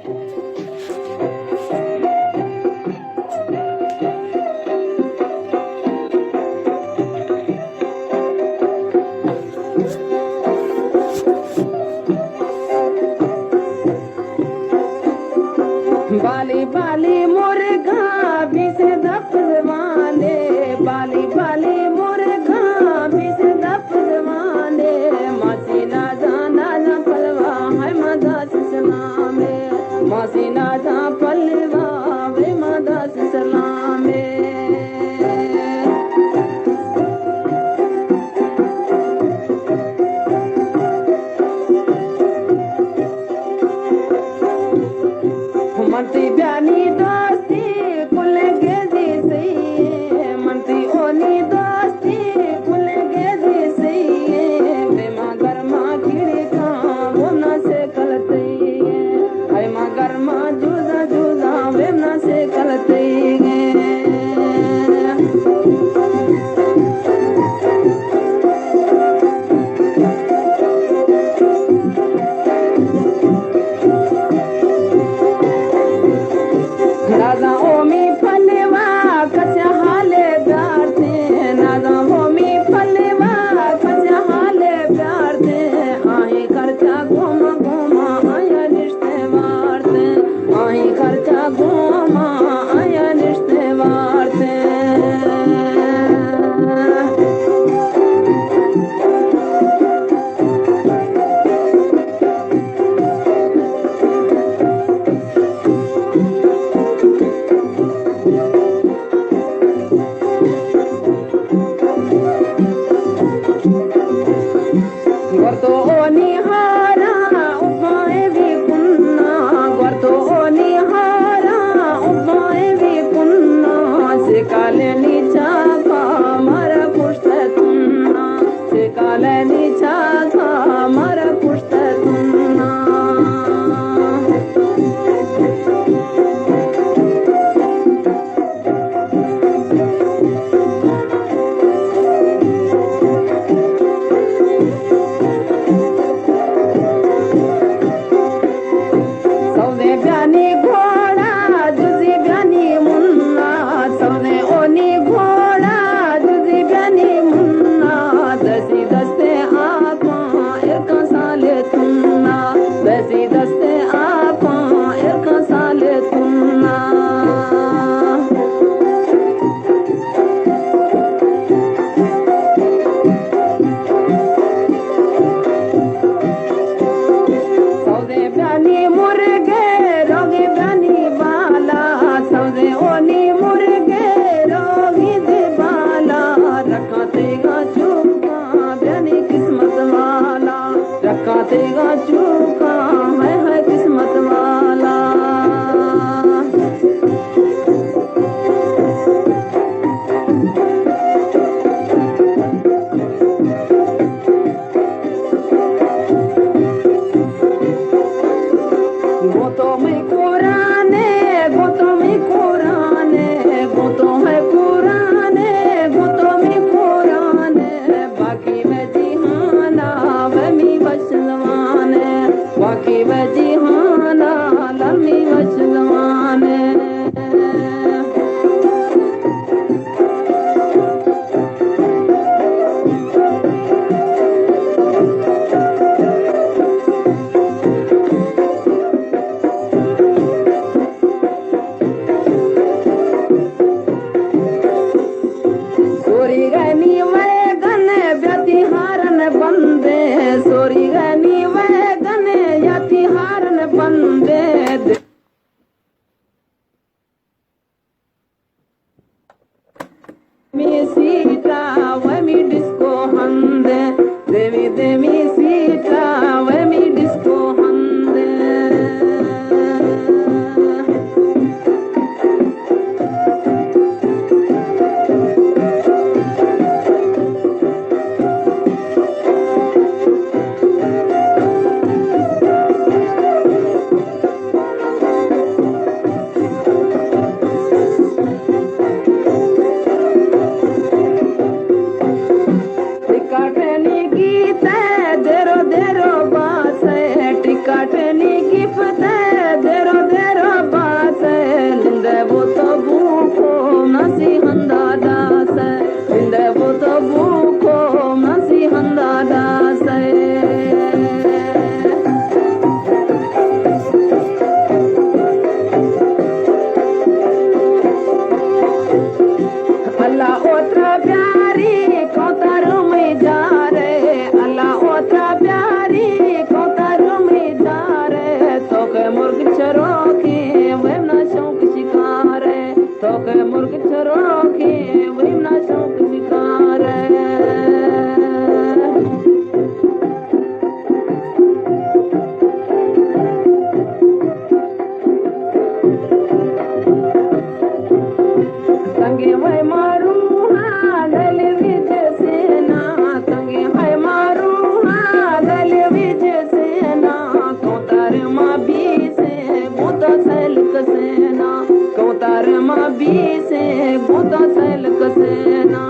बाली बाली मुर्गा बीस दफवाने, बाली बाली मुर्गा बीस दफवाने, मासी ना जाना ना पलवा है मदद सलामे, मासी ना जा पलवा वे मदद सलामे। मनती ब्यानी दोस्ती कुल गेजी सही, मनती ओनी दोस्ती कुल गेजी सही, वे माँ गरमा खिड़ी का वो न से कलते, हाय माँ गरमा जूझा जूझा वे न से कलते। नाजा ओमी फलवा कस्या हाले प्यार थे, नाजा ओमी फलवा कस्या हाले प्यार थे, आही खर्चा घूमा घूमा आया रिश्ते वारते, आही खर्चा घूमा आया रिश्ते वारते। gordo oni hara upaye vi kunna, gordo oni hara upaye vi kunna, se kale nicha ka mara pushta tunna, se kale nicha ka mara pushta tunna। ब्यानी घोड़ा जुजी ब्यानी मुन्ना, सौने ओनी घोड़ा जुजी ब्यानी मुन्ना, दसी दस्ते आपा एक साले तुन्ना, दसी दस्ते आपा एक साले तुन्ना। सौदे ब्यानी मुर्गे रोगी ब्यानी बाला, सौदे ओनी मुर्गे रोगी दे बाला, रखा तेगा चूका ब्यानी किस्मत वाला, रखा तेगा चूका है किस्मत वाला। गोतो में कुराने, गोतो में कुराने, गोतो है कुराने, गोतो में कुराने, बाकी में जिहाना वमी बचलवाने, बाकी में जिहाना लमी बचलवाने। करोड़ों के वही ना शौक शिकार तंगे वही मारू हाँ दल विजय सेना तंगे है मारू हाँ दल विजय सेना कौतार माँ भी से भूत सैलक सेना कौतार माँ भी से भूत सैलक सेना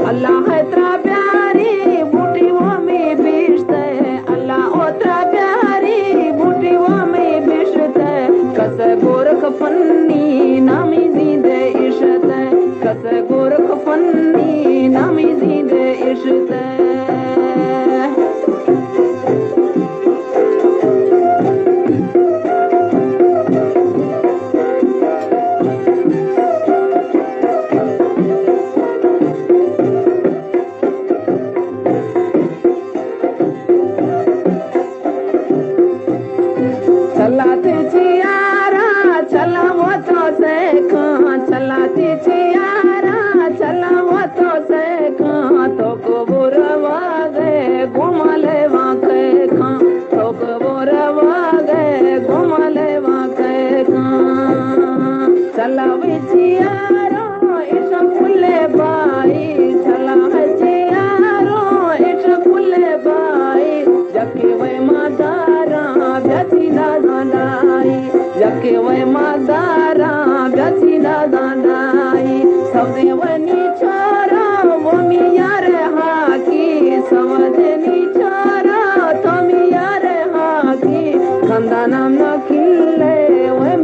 अल्लाह है त्रा प्यारी बूटी वो में बिश्त अल्लाह ओत्रा प्यारी बूटी वो में बिश्त कस गोरख फन्नी नामी जीदे इश्त कस गोरख फन्नी नामी जीदे इश्त चलाते चियारा चला वो तो सेखा चलाते चियारा चला वो तो सेखा तो को बुरवा गए घुमले वाके खा तो को बुरवा गए घुमले वाके खा चला वे चियारो इस फुले बाई चला है चियारो इस फुले बाई जके वे मादारा ब्याचीला दांडाई जके वे मादारा ब्याचीला दांडाई सबने वनी छोरा वो मिया रे हाकी सबने छोरा तो मिया रे हाकी खंदा नाम न खिले वे